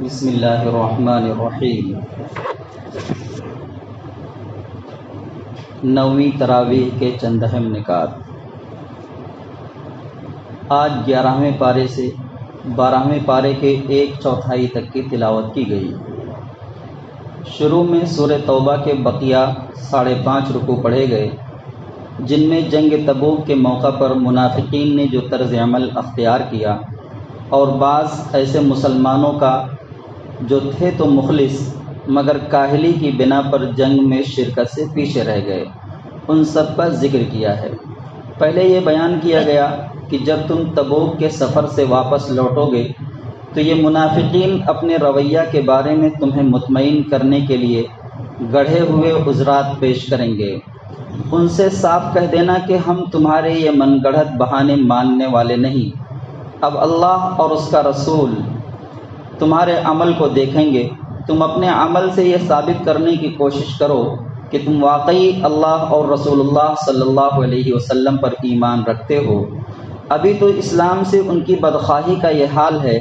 بسم اللہ الرحمن الرحیم۔ 9ویں تراویح کے چند اہم نکات۔ آج 11ویں پارے سے 12ویں پارے کے 1/4 تک کی تلاوت کی گئی۔ شروع میں سورہ توبہ کے بقیہ 5.5 رکوع پڑھے گئے، جن میں جنگ تبوک کے موقع پر منافقین نے جو طرز عمل اختیار کیا اور بعض ایسے مسلمانوں کا جو تھے تو مخلص مگر کاہلی کی بنا پر جنگ میں شرکت سے پیچھے رہ گئے، ان سب کا ذکر کیا ہے۔ پہلے یہ بیان کیا گیا کہ جب تم تبوک کے سفر سے واپس لوٹو گے تو یہ منافقین اپنے رویہ کے بارے میں تمہیں مطمئن کرنے کے لیے گڑھے ہوئے عذرات پیش کریں گے۔ ان سے صاف کہہ دینا کہ ہم تمہارے یہ من گڑھت بہانے ماننے والے نہیں، اب اللہ اور اس کا رسول تمہارے عمل کو دیکھیں گے۔ تم اپنے عمل سے یہ ثابت کرنے کی کوشش کرو کہ تم واقعی اللہ اور رسول اللہ صلی اللہ علیہ وسلم پر ایمان رکھتے ہو۔ ابھی تو اسلام سے ان کی بدخواہی کا یہ حال ہے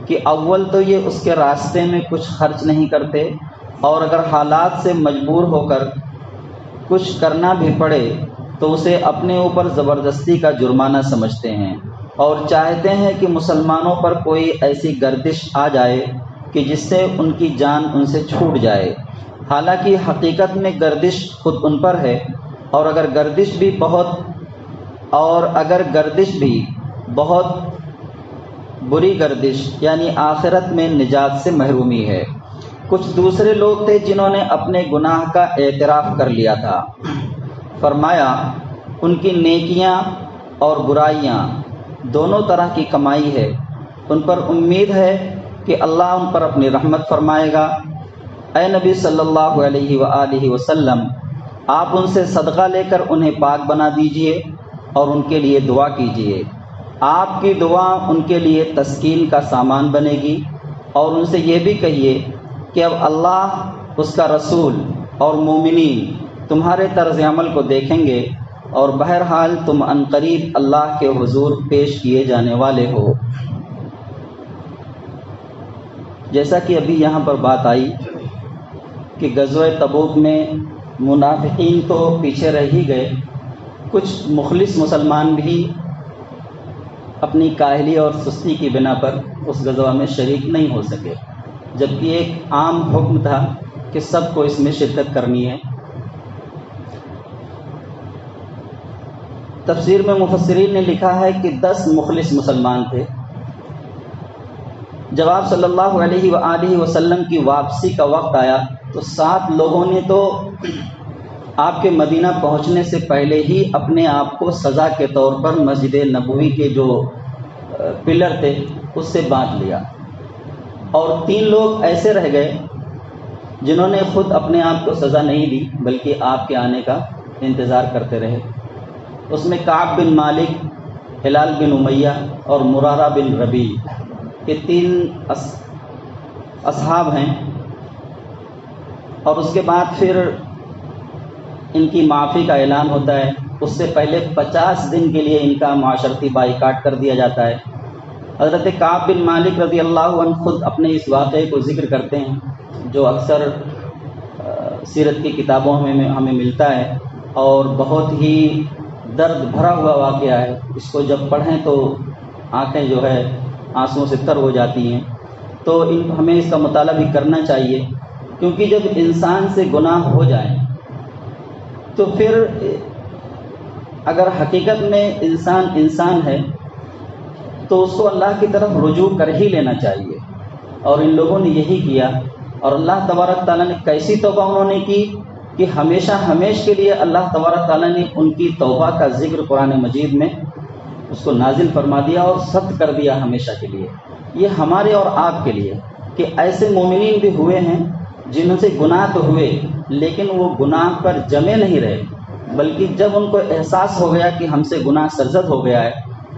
کہ اول تو یہ اس کے راستے میں کچھ خرچ نہیں کرتے، اور اگر حالات سے مجبور ہو کر کچھ کرنا بھی پڑے تو اسے اپنے اوپر زبردستی کا جرمانہ سمجھتے ہیں، اور چاہتے ہیں کہ مسلمانوں پر کوئی ایسی گردش آ جائے کہ جس سے ان کی جان ان سے چھوٹ جائے۔ حالانکہ حقیقت میں گردش خود ان پر ہے، اور اگر گردش بھی بہت بری گردش، یعنی آخرت میں نجات سے محرومی ہے۔ کچھ دوسرے لوگ تھے جنہوں نے اپنے گناہ کا اعتراف کر لیا تھا۔ فرمایا ان کی نیکیاں اور برائیاں دونوں طرح کی کمائی ہے، ان پر امید ہے کہ اللہ ان پر اپنی رحمت فرمائے گا۔ اے نبی صلی اللہ علیہ وآلہ وسلم، آپ ان سے صدقہ لے کر انہیں پاک بنا دیجئے اور ان کے لیے دعا کیجئے۔ آپ کی دعا ان کے لیے تسکین کا سامان بنے گی، اور ان سے یہ بھی کہیے کہ اب اللہ، اس کا رسول اور مومنین تمہارے طرز عمل کو دیکھیں گے، اور بہرحال تم عنقریب اللہ کے حضور پیش کیے جانے والے ہو۔ جیسا کہ ابھی یہاں پر بات آئی کہ غزوہ تبوک میں منافقین تو پیچھے رہ ہی گئے، کچھ مخلص مسلمان بھی اپنی کاہلی اور سستی کی بنا پر اس غزوہ میں شریک نہیں ہو سکے، جبکہ ایک عام حکم تھا کہ سب کو اس میں شرکت کرنی ہے۔ تفسیر میں مفسرین نے لکھا ہے کہ 10 مخلص مسلمان تھے۔ جب آپ صلی اللہ علیہ وآلہ وسلم کی واپسی کا وقت آیا تو 7 لوگوں نے تو آپ کے مدینہ پہنچنے سے پہلے ہی اپنے آپ کو سزا کے طور پر مسجد نبوی کے جو پلر تھے اس سے باندھ لیا، اور 3 لوگ ایسے رہ گئے جنہوں نے خود اپنے آپ کو سزا نہیں دی بلکہ آپ کے آنے کا انتظار کرتے رہے۔ اس میں کعب بن مالک، ہلال بن امیہ اور مرارہ بن ربیع، یہ 3 اصحاب ہیں، اور اس کے بعد پھر ان کی معافی کا اعلان ہوتا ہے۔ اس سے پہلے 50 دن کے لیے ان کا معاشرتی بائیکاٹ کر دیا جاتا ہے۔ حضرت کعب بن مالک رضی اللہ عنہ خود اپنے اس واقعے کو ذکر کرتے ہیں، جو اکثر سیرت کی کتابوں میں ہمیں ملتا ہے، اور بہت ہی درد بھرا ہوا واقعہ ہے۔ اس کو جب پڑھیں تو آنکھیں جو ہے آنسوؤں سے تر ہو جاتی ہیں۔ تو ہمیں اس کا مطالعہ بھی کرنا چاہیے، کیونکہ جب انسان سے گناہ ہو جائیں تو پھر اگر حقیقت میں انسان ہے تو اس کو اللہ کی طرف رجوع کر ہی لینا چاہیے، اور ان لوگوں نے یہی کیا۔ اور اللہ تبارک تعالیٰ نے کیسی توبہ انہوں نے کی کہ ہمیشہ ہمیش کے لیے اللہ تبارک تعالیٰ نے ان کی توبہ کا ذکر قرآن مجید میں اس کو نازل فرما دیا اور ثبت کر دیا ہمیشہ کے لیے۔ یہ ہمارے اور آپ کے لیے کہ ایسے مومنین بھی ہوئے ہیں جن سے گناہ تو ہوئے لیکن وہ گناہ پر جمے نہیں رہے، بلکہ جب ان کو احساس ہو گیا کہ ہم سے گناہ سرزد ہو گیا ہے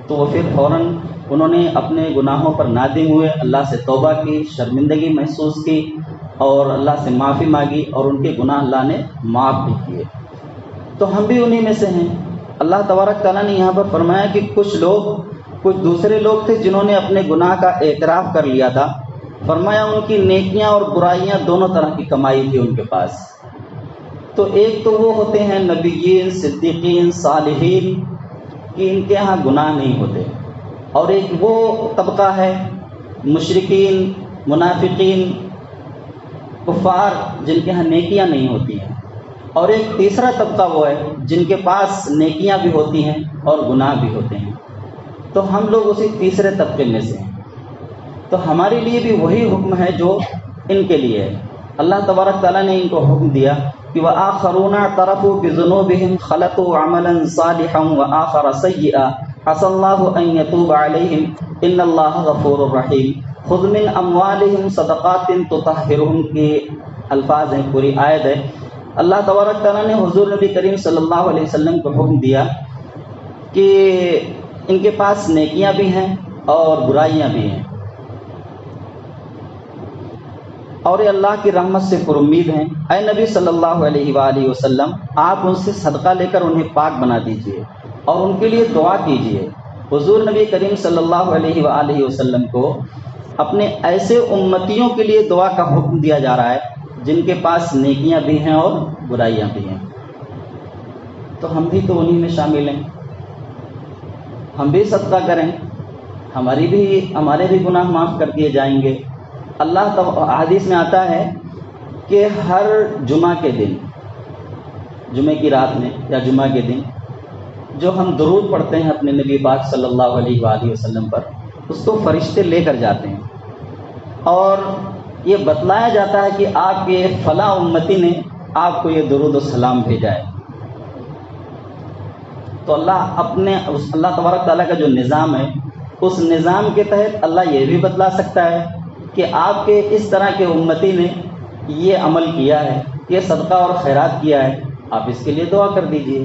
تو وہ پھر فوراً انہوں نے اپنے گناہوں پر نادم ہوئے، اللہ سے توبہ کی، شرمندگی محسوس کی اور اللہ سے معافی مانگی، اور ان کے گناہ اللہ نے معاف بھی کیے۔ تو ہم بھی انہی میں سے ہیں۔ اللہ تبارک تعالیٰ نے یہاں پر فرمایا کہ کچھ دوسرے لوگ تھے جنہوں نے اپنے گناہ کا اعتراف کر لیا تھا، فرمایا ان کی نیکیاں اور برائیاں دونوں طرح کی کمائی تھی ان کے پاس. تو ایک تو وہ ہوتے ہیں نبیین، صدیقین، صالحین کہ ان کے ہاں گناہ نہیں ہوتے، اور ایک وہ طبقہ ہے مشرکین، منافقین، کفار جن کے ہاں نیکیاں نہیں ہوتی ہیں، اور ایک تیسرا طبقہ وہ ہے جن کے پاس نیکیاں بھی ہوتی ہیں اور گناہ بھی ہوتے ہیں. تو ہم لوگ اسی تیسرے طبقے میں سے ہیں. تو ہمارے لیے بھی وہی حکم ہے جو ان کے لیے ہے. اللہ تبارک تعالیٰ نے ان کو حکم دیا کہ وَآخَرُونَ اعْتَرَفُوا بِذُنُوبِهِمْ خَلَطُوا عَمَلًا صَالِحًا وَآخَرَ سَيِّئًا عَسَى اللَّهُ أَن يَتُوبَ عَلَيْهِمْ إِنَّ اللَّهَ غَفُورٌ رَحِيمٌ خُذْ مِنْ أَمْوَالِهِمْ صَدَقَاتٍ تُطَهِّرُهُمْ کے الفاظ ہیں، پوری آیت ہے. اللہ تبارک تعالیٰ نے حضور نبی کریم صلی اللہ علیہ وسلم کو حکم دیا کہ ان کے پاس نیکیاں بھی ہیں اور برائیاں بھی ہیں، اور یہ اللہ کی رحمت سے پر امید ہیں. اے نبی صلی اللہ علیہ وآلہ وسلم، آپ ان سے صدقہ لے کر انہیں پاک بنا دیجئے اور ان کے لیے دعا کیجئے. حضور نبی کریم صلی اللہ علیہ وآلہ وسلم کو اپنے ایسے امتیوں کے لیے دعا کا حکم دیا جا رہا ہے جن کے پاس نیکیاں بھی ہیں اور برائیاں بھی ہیں. تو ہم بھی تو انہی میں شامل ہیں. ہم بھی صدقہ کریں، ہمارے بھی گناہ معاف کر دیے جائیں گے. اللہ حدیث میں آتا ہے کہ ہر جمعہ کے دن، جمعہ کی رات میں یا جمعہ کے دن جو ہم درود پڑھتے ہیں اپنے نبی پاک صلی اللہ علیہ وآلہ وسلم پر، اس کو فرشتے لے کر جاتے ہیں اور یہ بتلایا جاتا ہے کہ آپ کے فلاں امتی نے آپ کو یہ درود و سلام بھیجا ہے. تو اللہ تبارک تعالیٰ کا جو نظام ہے، اس نظام کے تحت اللہ یہ بھی بتلا سکتا ہے کہ آپ کے اس طرح کے امتی نے یہ عمل کیا ہے، یہ صدقہ اور خیرات کیا ہے، آپ اس کے لیے دعا کر دیجئے.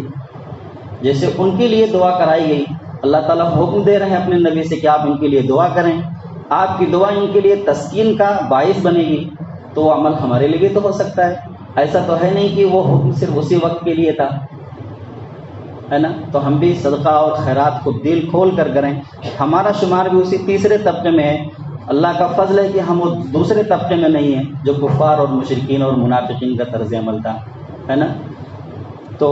جیسے ان کے لیے دعا کرائی گئی، اللہ تعالیٰ حکم دے رہے ہیں اپنے نبی سے کہ آپ ان کے لیے دعا کریں. آپ کی دعا ان کے لیے تسکین کا باعث بنے گی، تو وہ عمل ہمارے لیے بھی تو ہو سکتا ہے. ایسا تو ہے نہیں کہ وہ حکم صرف اسی وقت کے لیے تھا، ہے نا. تو ہم بھی صدقہ اور خیرات کو دل کھول کر کریں. ہمارا شمار بھی اسی تیسرے طبقے میں ہے. اللہ کا فضل ہے کہ ہم وہ دوسرے طبقے میں نہیں ہیں جو کفار اور مشرکین اور منافقین کا طرز عمل تھا، ہے نا. تو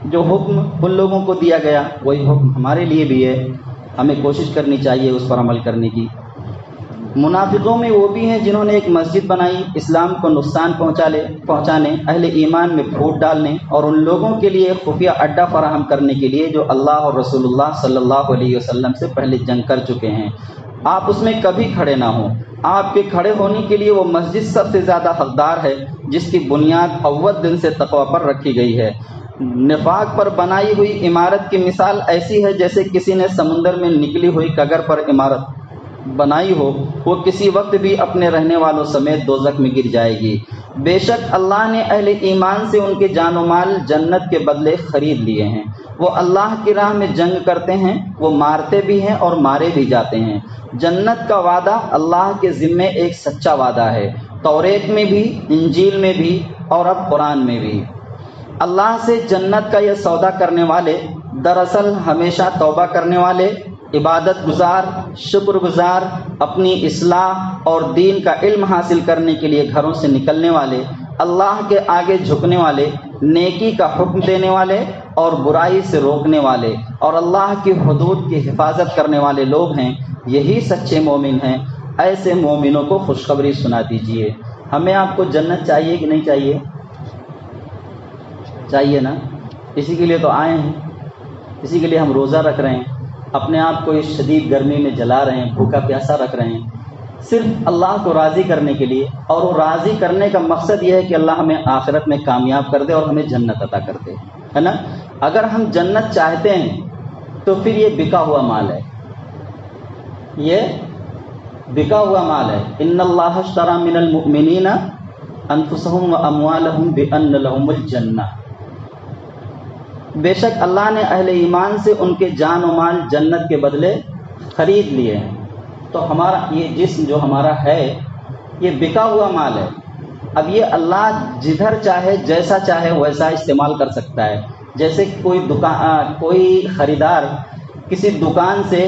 جو حکم ان لوگوں کو دیا گیا وہی حکم ہمارے لیے بھی ہے. ہمیں کوشش کرنی چاہیے اس پر عمل کرنے کی. منافقوں میں وہ بھی ہیں جنہوں نے ایک مسجد بنائی اسلام کو نقصان پہنچانے، اہل ایمان میں پھوٹ ڈالنے اور ان لوگوں کے لیے خفیہ اڈہ فراہم کرنے کے لیے جو اللہ اور رسول اللہ صلی اللہ علیہ وسلم سے پہلے جنگ کر چکے ہیں. آپ اس میں کبھی کھڑے نہ ہوں. آپ کے کھڑے ہونے کے لیے وہ مسجد سب سے زیادہ حقدار ہے جس کی بنیاد اول دن سے تقوی پر رکھی گئی ہے. نفاق پر بنائی ہوئی عمارت کی مثال ایسی ہے جیسے کسی نے سمندر میں نکلی ہوئی کگر پر عمارت بنائی ہو، وہ کسی وقت بھی اپنے رہنے والوں سمیت دوزخ میں گر جائے گی. بے شک اللہ نے اہل ایمان سے ان کے جان و مال جنت کے بدلے خرید لیے ہیں. وہ اللہ کی راہ میں جنگ کرتے ہیں، وہ مارتے بھی ہیں اور مارے بھی جاتے ہیں. جنت کا وعدہ اللہ کے ذمے ایک سچا وعدہ ہے، توریت میں بھی، انجیل میں بھی اور اب قرآن میں بھی. اللہ سے جنت کا یہ سودا کرنے والے دراصل ہمیشہ توبہ کرنے والے، عبادت گزار، شکر گزار، اپنی اصلاح اور دین کا علم حاصل کرنے کے لیے گھروں سے نکلنے والے، اللہ کے آگے جھکنے والے، نیکی کا حکم دینے والے اور برائی سے روکنے والے اور اللہ کی حدود کی حفاظت کرنے والے لوگ ہیں. یہی سچے مومن ہیں. ایسے مومنوں کو خوشخبری سنا دیجئے. ہمیں آپ کو جنت چاہیے کہ نہیں چاہیے؟ چاہیے نا. اسی کے لیے تو آئے ہیں، اسی کے لیے ہم روزہ رکھ رہے ہیں، اپنے آپ کو اس شدید گرمی میں جلا رہے ہیں، بھوکا پیاسا رکھ رہے ہیں، صرف اللہ کو راضی کرنے کے لیے. اور وہ راضی کرنے کا مقصد یہ ہے کہ اللہ ہمیں آخرت میں کامیاب کر دے اور ہمیں جنت عطا کر دے، ہے نا. اگر ہم جنت چاہتے ہیں تو پھر یہ بکا ہوا مال ہے، یہ بکا ہوا مال ہے. ان اللہ اشتری من المؤمنین انفسهم واموالهم بان لهم الجنہ. بے شک اللہ نے اہل ایمان سے ان کے جان و مال جنت کے بدلے خرید لیے ہیں. تو ہمارا یہ جسم جو ہمارا ہے یہ بکا ہوا مال ہے. اب یہ اللہ جدھر چاہے جیسا چاہے ویسا استعمال کر سکتا ہے. جیسے کوئی خریدار کسی دکان سے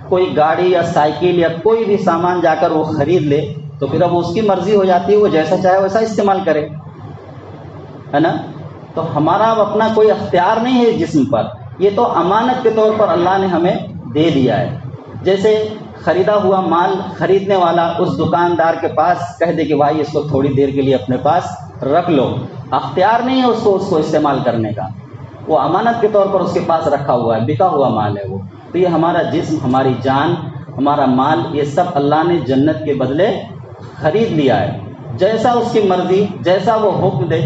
کوئی گاڑی یا سائیکل یا کوئی بھی سامان جا کر وہ خرید لے تو پھر اب اس کی مرضی ہو جاتی ہے، وہ جیسا چاہے ویسا استعمال کرے، ہے نا؟ تو ہمارا اب اپنا کوئی اختیار نہیں ہے جسم پر، یہ تو امانت کے طور پر اللہ نے ہمیں دے دیا ہے۔ جیسے خریدا ہوا مال خریدنے والا اس دکاندار کے پاس کہہ دے کہ بھائی اس کو تھوڑی دیر کے لیے اپنے پاس رکھ لو، اختیار نہیں ہے اس کو استعمال کرنے کا، وہ امانت کے طور پر اس کے پاس رکھا ہوا ہے، بکا ہوا مال ہے وہ۔ تو یہ ہمارا جسم، ہماری جان، ہمارا مال، یہ سب اللہ نے جنت کے بدلے خرید لیا ہے، جیسا اس کی مرضی، جیسا وہ حکم دے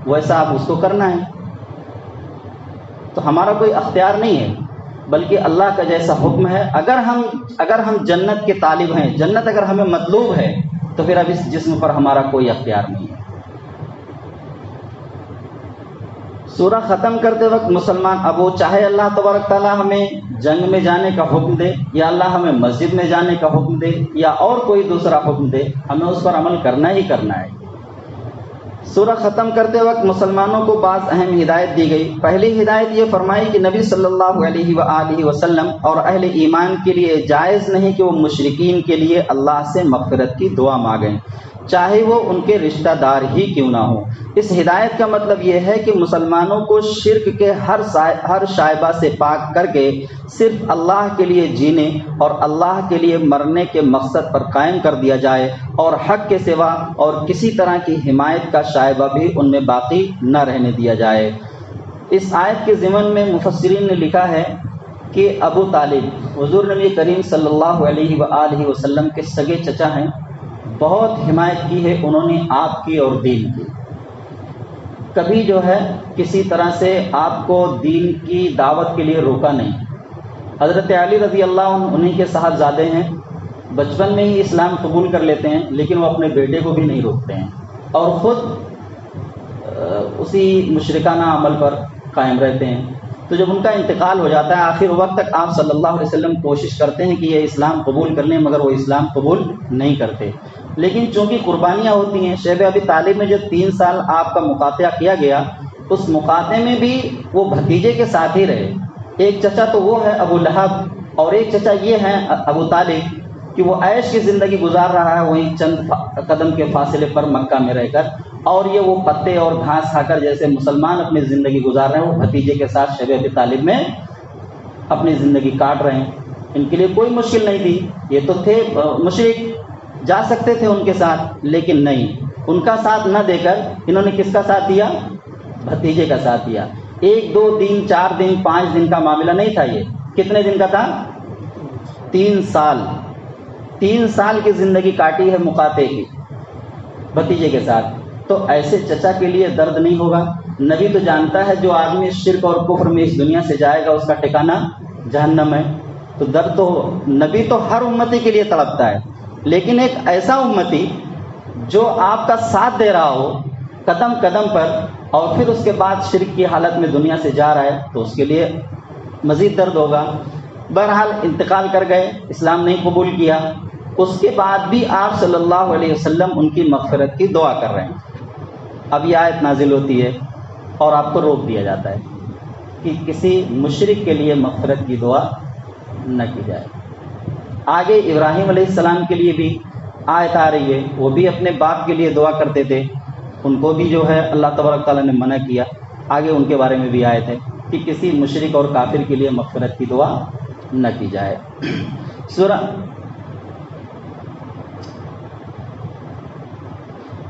ویسا آپ اس کو کرنا ہے۔ تو ہمارا کوئی اختیار نہیں ہے، بلکہ اللہ کا جیسا حکم ہے۔ اگر ہم جنت کے طالب ہیں، جنت اگر ہمیں مطلوب ہے، تو پھر اب اس جسم پر ہمارا کوئی اختیار نہیں ہے۔ سورہ ختم کرتے وقت مسلمان اب وہ چاہے اللہ تبارک تعالیٰ ہمیں جنگ میں جانے کا حکم دے، یا اللہ ہمیں مسجد میں جانے کا حکم دے، یا اور کوئی دوسرا حکم دے، ہمیں اس پر عمل کرنا ہی کرنا ہے۔ سورہ ختم کرتے وقت مسلمانوں کو بعض اہم ہدایت دی گئی۔ پہلی ہدایت یہ فرمائی کہ نبی صلی اللہ علیہ وآلہ وسلم اور اہل ایمان کے لیے جائز نہیں کہ وہ مشرکین کے لیے اللہ سے مغفرت کی دعا مانگیں، چاہے وہ ان کے رشتہ دار ہی کیوں نہ ہوں۔ اس ہدایت کا مطلب یہ ہے کہ مسلمانوں کو شرک کے ہر شائبہ سے پاک کر کے صرف اللہ کے لیے جینے اور اللہ کے لیے مرنے کے مقصد پر قائم کر دیا جائے، اور حق کے سوا اور کسی طرح کی حمایت کا شائبہ بھی ان میں باقی نہ رہنے دیا جائے۔ اس آیت کے ضمن میں مفسرین نے لکھا ہے کہ ابو طالب حضور نبی کریم صلی اللہ علیہ وآلہ وسلم کے سگے چچا ہیں، بہت حمایت کی ہے انہوں نے آپ کی اور دین کی، کبھی جو ہے کسی طرح سے آپ کو دین کی دعوت کے لیے روکا نہیں۔ حضرت علی رضی اللہ عنہ انہیں کے صاحبزادے ہیں، بچپن میں ہی اسلام قبول کر لیتے ہیں، لیکن وہ اپنے بیٹے کو بھی نہیں روکتے ہیں اور خود اسی مشرکانہ عمل پر قائم رہتے ہیں۔ تو جب ان کا انتقال ہو جاتا ہے، آخر وقت تک آپ صلی اللہ علیہ وسلم کوشش کرتے ہیں کہ یہ اسلام قبول کر لیں، مگر وہ اسلام قبول نہیں کرتے۔ لیکن چونکہ قربانیاں ہوتی ہیں، شیب ابی طالب میں جو 3 سال آپ کا مقاطعہ کیا گیا، اس مقاطعے میں بھی وہ بھتیجے کے ساتھ ہی رہے۔ ایک چچا تو وہ ہے ابو لہب، اور ایک چچا یہ ہے ابو طالب کہ وہ عیش کی زندگی گزار رہا ہے وہیں چند قدم کے فاصلے پر مکہ میں رہ کر، اور یہ وہ پتے اور گھاس کھا کر جیسے مسلمان اپنی زندگی گزار رہے ہیں، وہ بھتیجے کے ساتھ شیب ابی طالب میں اپنی زندگی کاٹ رہے ہیں۔ ان کے لیے کوئی مشکل نہیں تھی، یہ تو تھے مشرک، جا سکتے تھے ان کے ساتھ، لیکن نہیں، ان کا ساتھ نہ دے کر انہوں نے کس کا ساتھ دیا؟ بھتیجے کا ساتھ دیا۔ 1 2 دن 4 دن 5 دن کا معاملہ نہیں تھا، یہ کتنے دن کا تھا؟ 3 سال 3 سال کی زندگی کاٹی ہے مقاطعے کی بھتیجے کے ساتھ۔ تو ایسے چچا کے لیے درد نہیں ہوگا؟ نبی تو جانتا ہے جو آدمی شرک اور کفر میں اس دنیا سے جائے گا اس کا ٹھکانہ جہنم ہے۔ تو درد تو نبی تو ہر امتی کے لیے تڑپتا ہے، لیکن ایک ایسا امتی جو آپ کا ساتھ دے رہا ہو قدم قدم پر، اور پھر اس کے بعد شرک کی حالت میں دنیا سے جا رہا ہے، تو اس کے لیے مزید درد ہوگا۔ بہرحال انتقال کر گئے، اسلام نہیں قبول کیا، اس کے بعد بھی آپ صلی اللہ علیہ وسلم ان کی مغفرت کی دعا کر رہے ہیں۔ اب یہ آیت نازل ہوتی ہے اور آپ کو روک دیا جاتا ہے کہ کسی مشرک کے لیے مغفرت کی دعا نہ کی جائے۔ آگے ابراہیم علیہ السلام کے لیے بھی آیت آ رہی ہے، وہ بھی اپنے باپ کے لیے دعا کرتے تھے، ان کو بھی جو ہے اللہ تبارک تعالیٰ نے منع کیا۔ آگے ان کے بارے میں بھی آیت ہے کہ کسی مشرک اور کافر کے لیے مغفرت کی دعا نہ کی جائے۔ سورہ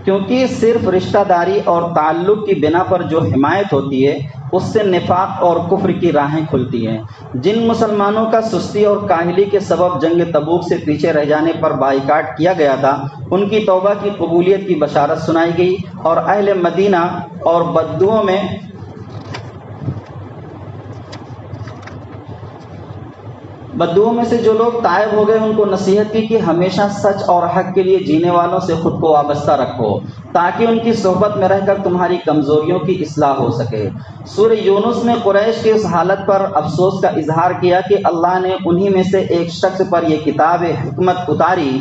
کیونکہ صرف رشتہ داری اور تعلق کی بنا پر جو حمایت ہوتی ہے اس سے نفاق اور کفر کی راہیں کھلتی ہیں۔ جن مسلمانوں کا سستی اور کاہلی کے سبب جنگ تبوک سے پیچھے رہ جانے پر بائیکاٹ کیا گیا تھا، ان کی توبہ کی قبولیت کی بشارت سنائی گئی، اور اہل مدینہ اور بدوؤں میں سے جو لوگ طائب ہو گئے ان کو نصیحت کی کہ ہمیشہ سچ اور حق کے لیے جینے والوں سے خود کو وابستہ رکھو تاکہ ان کی صحبت میں رہ کر تمہاری کمزوریوں کی اصلاح ہو سکے۔ سورہ یونس میں قریش کی اس حالت پر افسوس کا اظہار کیا کہ اللہ نے انہی میں سے ایک شخص پر یہ کتاب حکمت اتاری،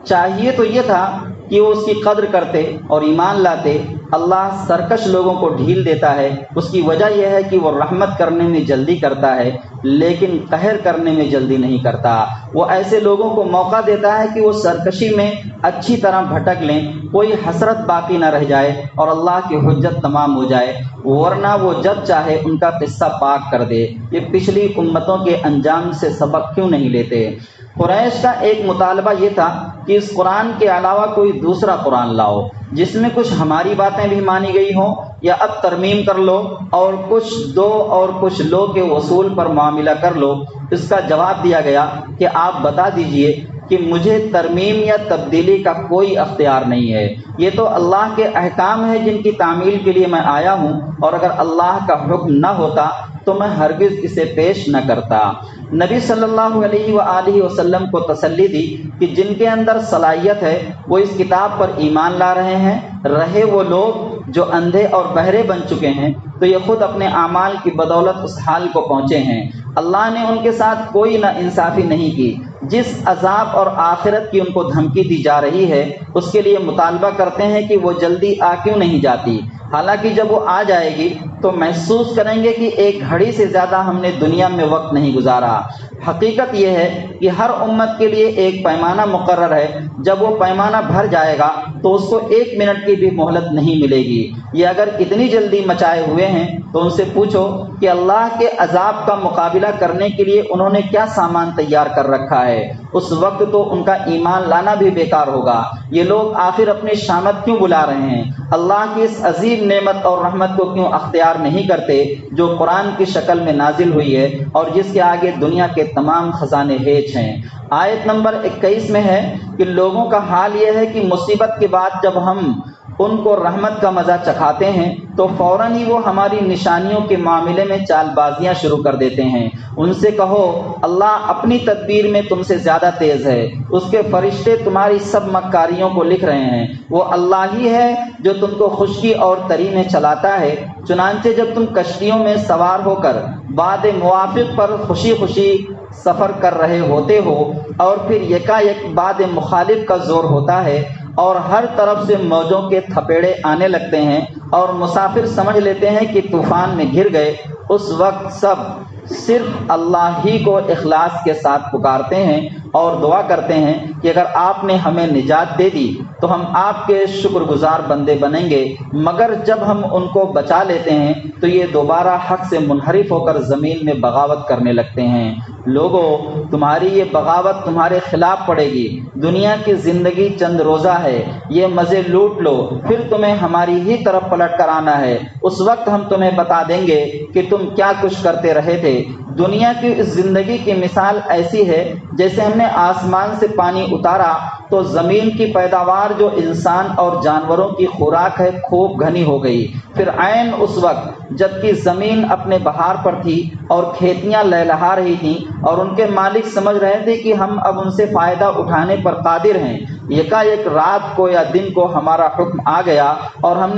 چاہیے تو یہ تھا کہ وہ اس کی قدر کرتے اور ایمان لاتے، اللہ سرکش لوگوں کو ڈھیل دیتا ہے، اس کی وجہ یہ ہے کہ وہ رحمت کرنے میں جلدی کرتا ہے لیکن قہر کرنے میں جلدی نہیں کرتا۔ وہ ایسے لوگوں کو موقع دیتا ہے کہ وہ سرکشی میں اچھی طرح بھٹک لیں، کوئی حسرت باقی نہ رہ جائے اور اللہ کی حجت تمام ہو جائے، ورنہ وہ جب چاہے ان کا قصہ پاک کر دے۔ یہ پچھلی امتوں کے انجام سے سبق کیوں نہیں لیتے؟ قریش کا ایک مطالبہ یہ تھا کہ اس قرآن کے علاوہ کوئی دوسرا قرآن لاؤ جس میں کچھ ہماری باتیں بھی مانی گئی ہوں، یا اب ترمیم کر لو اور کچھ دو اور کچھ لو کے وصول پر معاملہ کر لو۔ اس کا جواب دیا گیا کہ آپ بتا دیجئے کہ مجھے ترمیم یا تبدیلی کا کوئی اختیار نہیں ہے، یہ تو اللہ کے احکام ہے جن کی تعمیل کے لیے میں آیا ہوں، اور اگر اللہ کا حکم نہ ہوتا تو میں ہرگز اسے پیش نہ کرتا۔ نبی صلی اللہ علیہ وآلہ وسلم کو تسلی دی کہ جن کے اندر صلاحیت ہے وہ اس کتاب پر ایمان لا رہے ہیں، رہے وہ لوگ جو اندھے اور بہرے بن چکے ہیں تو یہ خود اپنے اعمال کی بدولت اس حال کو پہنچے ہیں۔ اللہ نے ان کے ساتھ کوئی نا انصافی نہیں کی، جس عذاب اور آخرت کی ان کو دھمکی دی جا رہی ہے اس کے لیے مطالبہ کرتے ہیں کہ وہ جلدی آ کیوں نہیں جاتی، حالانکہ جب وہ آ جائے گی تو محسوس کریں گے کہ ایک گھڑی سے زیادہ ہم نے دنیا میں وقت نہیں گزارا۔ حقیقت یہ ہے کہ ہر امت کے لیے ایک پیمانہ مقرر ہے، جب وہ پیمانہ بھر جائے گا تو اس کو 1 منٹ کی بھی مہلت نہیں ملے گی۔ یہ اگر اتنی جلدی مچائے ہوئے ہیں تو ان سے پوچھو کہ اللہ کے عذاب کا مقابلہ کرنے کے لیے انہوں نے کیا سامان تیار کر رکھا ہے، اس وقت تو ان کا ایمان لانا بھی بیکار ہوگا۔ یہ لوگ آخر اپنی شامت کیوں بلا رہے ہیں؟ اللہ کی اس عظیم نعمت اور رحمت کو کیوں اختیار نہیں کرتے جو قرآن کی شکل میں نازل ہوئی ہے اور جس کے آگے دنیا کے تمام خزانے ہیچ ہیں۔ آیت نمبر 21 میں ہے کہ لوگوں کا حال یہ ہے کہ مصیبت کے بعد جب ہم ان کو رحمت کا مزہ چکھاتے ہیں تو فوراً ہی وہ ہماری نشانیوں کے معاملے میں چال بازیاں شروع کر دیتے ہیں۔ ان سے کہو اللہ اپنی تدبیر میں تم سے زیادہ تیز ہے، اس کے فرشتے تمہاری سب مکاریوں کو لکھ رہے ہیں، وہ اللہ ہی ہے جو تم کو خشکی اور تری میں چلاتا ہے۔ چنانچہ جب تم کشتیوں میں سوار ہو کر باد موافق پر خوشی خوشی سفر کر رہے ہوتے ہو اور پھر یکایک باد مخالف کا زور ہوتا ہے اور ہر طرف سے موجوں کے تھپیڑے آنے لگتے ہیں اور مسافر سمجھ لیتے ہیں کہ طوفان میں گر گئے، اس وقت سب صرف اللہ ہی کو اخلاص کے ساتھ پکارتے ہیں اور دعا کرتے ہیں کہ اگر آپ نے ہمیں نجات دے دی تو ہم آپ کے شکر گزار بندے بنیں گے، مگر جب ہم ان کو بچا لیتے ہیں تو یہ دوبارہ حق سے منحرف ہو کر زمین میں بغاوت کرنے لگتے ہیں۔ لوگو تمہاری یہ بغاوت تمہارے خلاف پڑے گی، دنیا کی زندگی چند روزہ ہے، یہ مزے لوٹ لو، پھر تمہیں ہماری ہی طرف پلٹ کر آنا ہے، اس وقت ہم تمہیں بتا دیں گے کہ تم کیا کچھ کرتے رہے تھے۔ دنیا کی اس زندگی کی مثال ایسی ہے جیسے ہم نے آسمان سے پانی اتارا تو زمین کی پیداوار جو انسان اور جانوروں کی خوراک ہے خوب گھنی ہو گئی، پھر عین اس وقت جبکہ زمین اپنے بہار پر تھی اور کھیتیاں لہلہا رہی تھیں اور ان کے مالک سمجھ رہے تھے کہ ہم اب ان سے فائدہ اٹھانے پر قادر ہیں، یکایک رات کو یا دن کو ہمارا حکم آ گیا اور ہم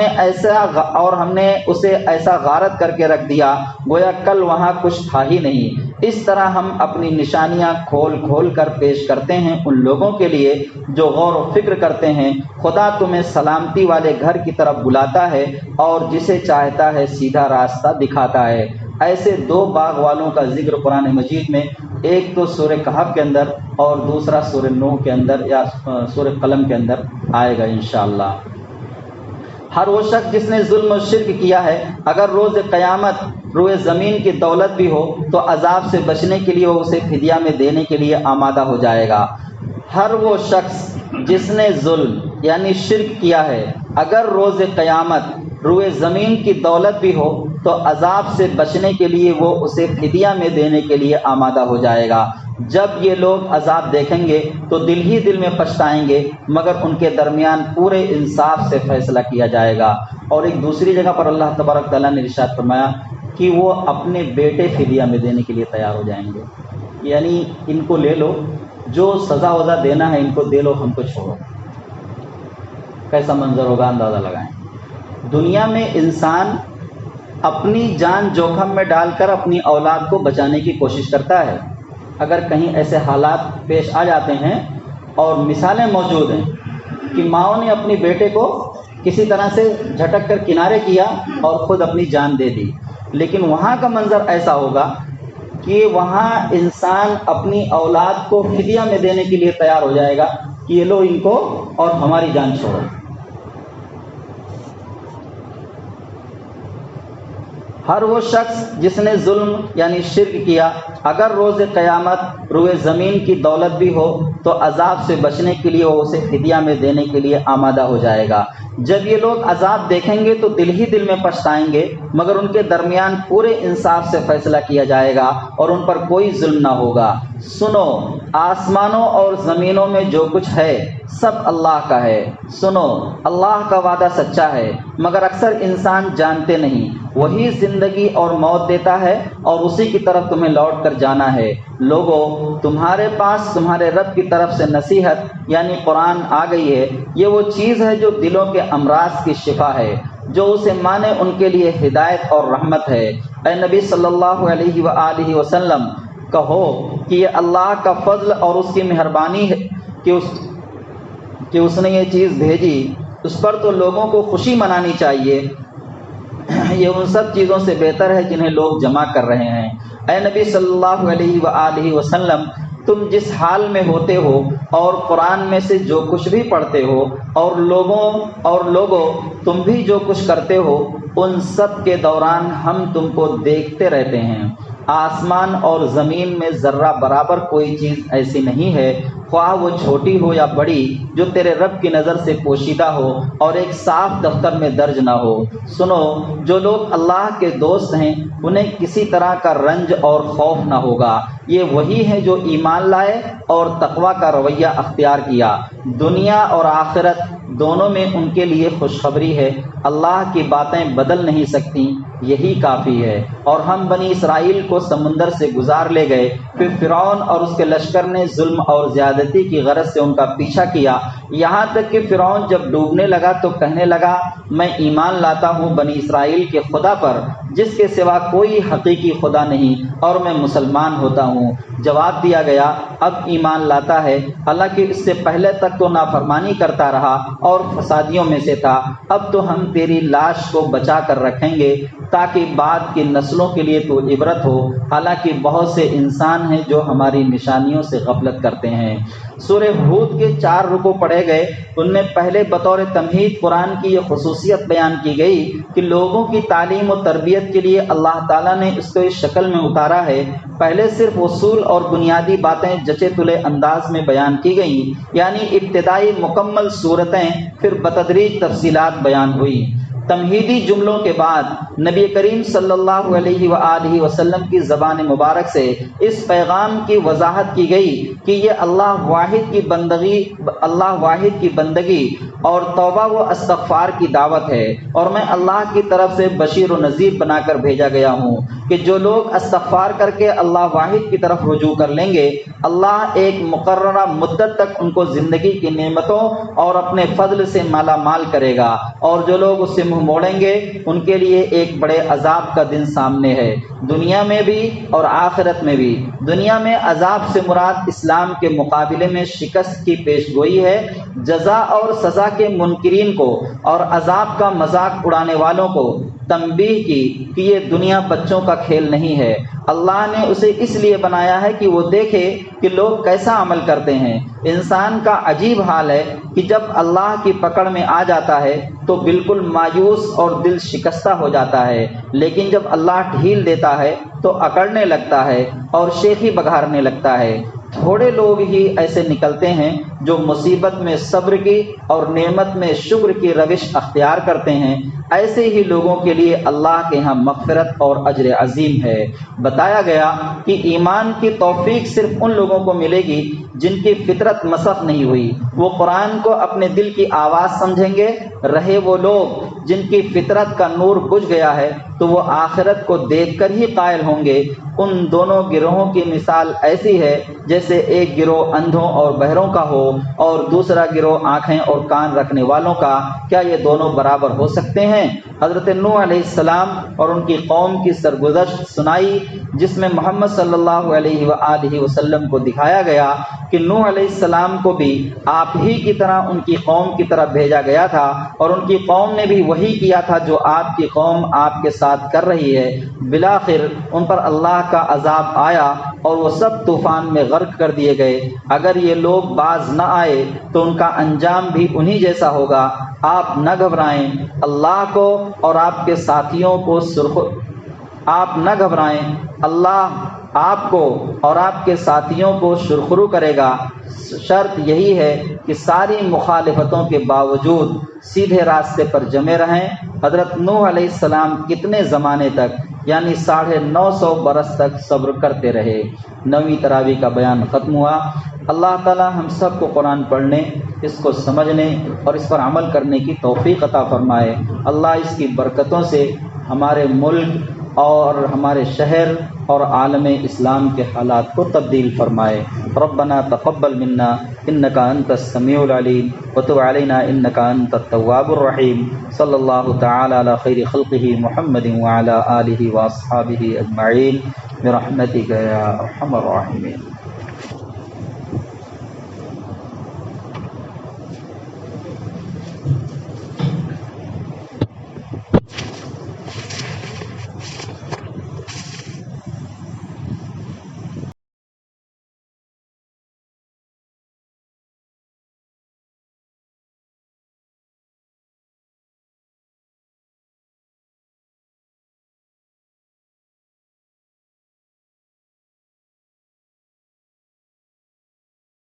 نے اسے ایسا غارت کر کے رکھ دیا گویا کل وہاں کچھ تھا ہی نہیں۔ اس طرح ہم اپنی نشانیاں کھول کھول کر پیش کرتے ہیں ان لوگوں کے لیے جو غور و فکر کرتے ہیں۔ خدا تمہیں سلامتی والے گھر کی طرف بلاتا ہے اور جسے چاہتا ہے سیدھا راستہ دکھاتا ہے۔ ایسے 2 باغ والوں کا ذکر قرآن مجید میں، ایک تو سورہ کہف کے اندر اور دوسرا سورہ نوح کے اندر یا سورہ قلم کے اندر آئے گا انشاءاللہ۔ ہر وہ شخص جس نے ظلم و شرک کیا ہے اگر روز قیامت روئے زمین کی دولت بھی ہو تو عذاب سے بچنے کے لیے وہ اسے فدیہ میں دینے کے لیے آمادہ ہو جائے گا۔ ہر وہ شخص جس نے ظلم یعنی شرک کیا ہے اگر روز قیامت روئے زمین کی دولت بھی ہو تو عذاب سے بچنے کے لیے وہ اسے فدیہ میں دینے کے لیے آمادہ ہو جائے گا۔ جب یہ لوگ عذاب دیکھیں گے تو دل ہی دل میں پچھتائیں گے، مگر ان کے درمیان پورے انصاف سے فیصلہ کیا جائے گا۔ اور ایک دوسری جگہ پر اللہ تبارک تعالیٰ نے ارشاد فرمایا کہ وہ اپنے بیٹے فدیہ میں دینے کے لیے تیار ہو جائیں گے، یعنی ان کو لے لو، جو سزا وزا دینا ہے ان کو دے لو، ہم کو چھوڑو۔ کیسا منظر ہوگا اندازہ لگائیں۔ دنیا میں انسان اپنی جان جوخم میں ڈال کر اپنی اولاد کو بچانے کی کوشش کرتا ہے۔ اگر کہیں ایسے حالات پیش آ جاتے ہیں اور مثالیں موجود ہیں کہ ماؤں نے اپنی بیٹے کو کسی طرح سے جھٹک کر کنارے کیا اور خود اپنی جان دے دی. لیکن وہاں کا منظر ایسا ہوگا کہ وہاں انسان اپنی اولاد کو فدیہ میں دینے کے لیے تیار ہو جائے گا کہ یہ لو ان کو اور ہماری جان چھوڑو. ہر وہ شخص جس نے ظلم یعنی شرک کیا، اگر روز قیامت روئے زمین کی دولت بھی ہو تو عذاب سے بچنے کے لیے وہ اسے فدیہ میں دینے کے لیے آمادہ ہو جائے گا. جب یہ لوگ عذاب دیکھیں گے تو دل ہی دل میں پچھتائیں گے، مگر ان کے درمیان پورے انصاف سے فیصلہ کیا جائے گا اور ان پر کوئی ظلم نہ ہوگا. سنو، آسمانوں اور زمینوں میں جو کچھ ہے سب اللہ کا ہے. سنو، اللہ کا وعدہ سچا ہے، مگر اکثر انسان جانتے نہیں. وہی زندگی اور موت دیتا ہے اور اسی کی طرف تمہیں لوٹ کر جانا ہے. لوگوں، تمہارے پاس تمہارے رب کی طرف سے نصیحت یعنی قرآن آ گئی ہے. یہ وہ چیز ہے جو دلوں کے امراض کی شفا ہے. جو اسے مانے ان کے لیے ہدایت اور رحمت ہے. اے نبی صلی اللہ علیہ وآلہ وسلم، کہو کہ یہ اللہ کا فضل اور اس کی مہربانی ہے کہ اس نے یہ چیز بھیجی. اس پر تو لوگوں کو خوشی منانی چاہیے. یہ ان سب چیزوں سے بہتر ہے جنہیں لوگ جمع کر رہے ہیں. اے نبی صلی اللہ علیہ وآلہ وسلم، تم جس حال میں ہوتے ہو اور قرآن میں سے جو کچھ بھی پڑھتے ہو اور لوگوں تم بھی جو کچھ کرتے ہو، ان سب کے دوران ہم تم کو دیکھتے رہتے ہیں. آسمان اور زمین میں ذرہ برابر کوئی چیز ایسی نہیں ہے، خواہ وہ چھوٹی ہو یا بڑی، جو تیرے رب کی نظر سے پوشیدہ ہو اور ایک صاف دفتر میں درج نہ ہو. سنو، جو لوگ اللہ کے دوست ہیں انہیں کسی طرح کا رنج اور خوف نہ ہوگا. یہ وہی ہیں جو ایمان لائے اور تقویٰ کا رویہ اختیار کیا. دنیا اور آخرت دونوں میں ان کے لیے خوشخبری ہے. اللہ کی باتیں بدل نہیں سکتی، یہی کافی ہے. اور ہم بنی اسرائیل کو سمندر سے گزار لے گئے، پھر فرعون اور اس کے لشکر نے ظلم اور زیادتی کی غرض سے ان کا پیچھا کیا، یہاں تک کہ فرعون جب ڈوبنے لگا تو کہنے لگا، میں ایمان لاتا ہوں بنی اسرائیل کے خدا پر جس کے سوا کوئی حقیقی خدا نہیں، اور میں مسلمان ہوتا ہوں. جواب دیا گیا، اب ایمان لاتا ہے، حالانکہ اس سے پہلے تک تو نافرمانی کرتا رہا اور فسادیوں میں سے تھا. اب تو ہم تیری لاش کو بچا کر رکھیں گے تاکہ بعد کی نسلوں کے لیے تو عبرت ہو، حالانکہ بہت سے انسان ہیں جو ہماری نشانیوں سے غفلت کرتے ہیں. سورہ ہود کے 4 رکوع پڑھے گئے. ان میں پہلے بطور تمہید قرآن کی یہ خصوصیت بیان کی گئی کہ لوگوں کی تعلیم و تربیت کے لیے اللہ تعالیٰ نے اس کو اس شکل میں اتارا ہے. پہلے صرف اصول اور بنیادی باتیں جچے تلے انداز میں بیان کی گئیں، یعنی ابتدائی مکمل صورتیں، پھر بتدریج تفصیلات بیان ہوئی. تمہیدی جملوں کے بعد نبی کریم صلی اللہ علیہ وآلہ وسلم کی زبان مبارک سے اس پیغام کی وضاحت کی گئی کہ یہ اللہ واحد کی بندگی اور توبہ و استغفار کی دعوت ہے، اور میں اللہ کی طرف سے بشیر و نذیر بنا کر بھیجا گیا ہوں کہ جو لوگ استغفار کر کے اللہ واحد کی طرف رجوع کر لیں گے، اللہ ایک مقررہ مدت تک ان کو زندگی کی نعمتوں اور اپنے فضل سے مالا مال کرے گا، اور جو لوگ اس سے منہ موڑیں گے ان کے لیے ایک بڑے عذاب کا دن سامنے ہے، دنیا میں بھی اور آخرت میں بھی. دنیا میں عذاب سے مراد اسلام کے مقابلے میں شکست کی پیشگوئی ہے، جزا اور سزا کے منکرین کو اور عذاب کا مذاق اڑانے والوں کو تنبیہ کی کہ یہ دنیا بچوں کا کھیل نہیں ہے. اللہ نے اسے اس لیے بنایا ہے کہ وہ دیکھے کہ لوگ کیسا عمل کرتے ہیں. انسان کا عجیب حال ہے کہ جب اللہ کی پکڑ میں آ جاتا ہے تو بالکل مایوس اور دل شکستہ ہو جاتا ہے، لیکن جب اللہ ڈھیل دیتا ہے تو اکڑنے لگتا ہے اور شیخی بگھارنے لگتا ہے. تھوڑے لوگ ہی ایسے نکلتے ہیں جو مصیبت میں صبر کی اور نعمت میں شکر کی روش اختیار کرتے ہیں. ایسے ہی لوگوں کے لیے اللہ کے ہاں مغفرت اور اجر عظیم ہے. بتایا گیا کہ ایمان کی توفیق صرف ان لوگوں کو ملے گی جن کی فطرت مسخ نہیں ہوئی. وہ قرآن کو اپنے دل کی آواز سمجھیں گے. رہے وہ لوگ جن کی فطرت کا نور بجھ گیا ہے تو وہ آخرت کو دیکھ کر ہی قائل ہوں گے. ان دونوں گروہوں کی مثال ایسی ہے جیسے ایک گروہ اندھوں اور بہروں کا ہو اور دوسرا گروہ آنکھیں اور کان رکھنے والوں کا. کیا یہ دونوں برابر ہو سکتے ہیں؟ حضرت نوح علیہ السلام اور ان کی قوم کی سرگزشت سنائی، جس میں محمد صلی اللہ علیہ وآلہ وسلم کو دکھایا گیا کہ نوح علیہ السلام کو بھی آپ ہی کی طرح ان کی قوم کی طرف بھیجا گیا تھا، اور ان کی قوم نے بھی وہی کیا تھا جو آپ کی قوم آپ کے ساتھ کر رہی ہے۔ بالآخر ان پر اللہ کا عذاب آیا اور وہ سب طوفان میں غرق کر دیے گئے۔ اگر یہ لوگ باز نہ آئے تو ان کا انجام بھی انہی جیسا ہوگا۔ آپ نہ گھبرائیں اللہ کو اور آپ کے ساتھیوں کو آپ نہ گھبرائیں، اللہ آپ کو اور آپ کے ساتھیوں کو سرخرو کرے گا۔ شرط یہی ہے کہ ساری مخالفتوں کے باوجود سیدھے راستے پر جمے رہیں۔ حضرت نوح علیہ السلام کتنے زمانے تک، یعنی 950 برس تک صبر کرتے رہے۔ 9ویں تراویح کا بیان ختم ہوا۔ اللہ تعالی ہم سب کو قرآن پڑھنے، اس کو سمجھنے اور اس پر عمل کرنے کی توفیق عطا فرمائے۔ اللہ اس کی برکتوں سے ہمارے ملک اور ہمارے شہر اور عالم اسلام کے حالات کو تبدیل فرمائے۔ ربنا تقبل منا انك انت السميع العليم وتب علينا انك انت التواب الرحيم۔ صلی اللہ تعالی علی خیر خلقہ محمد وعلى آلہ واصحابہ اجمعین برحمتک یا ارحم الراحمین۔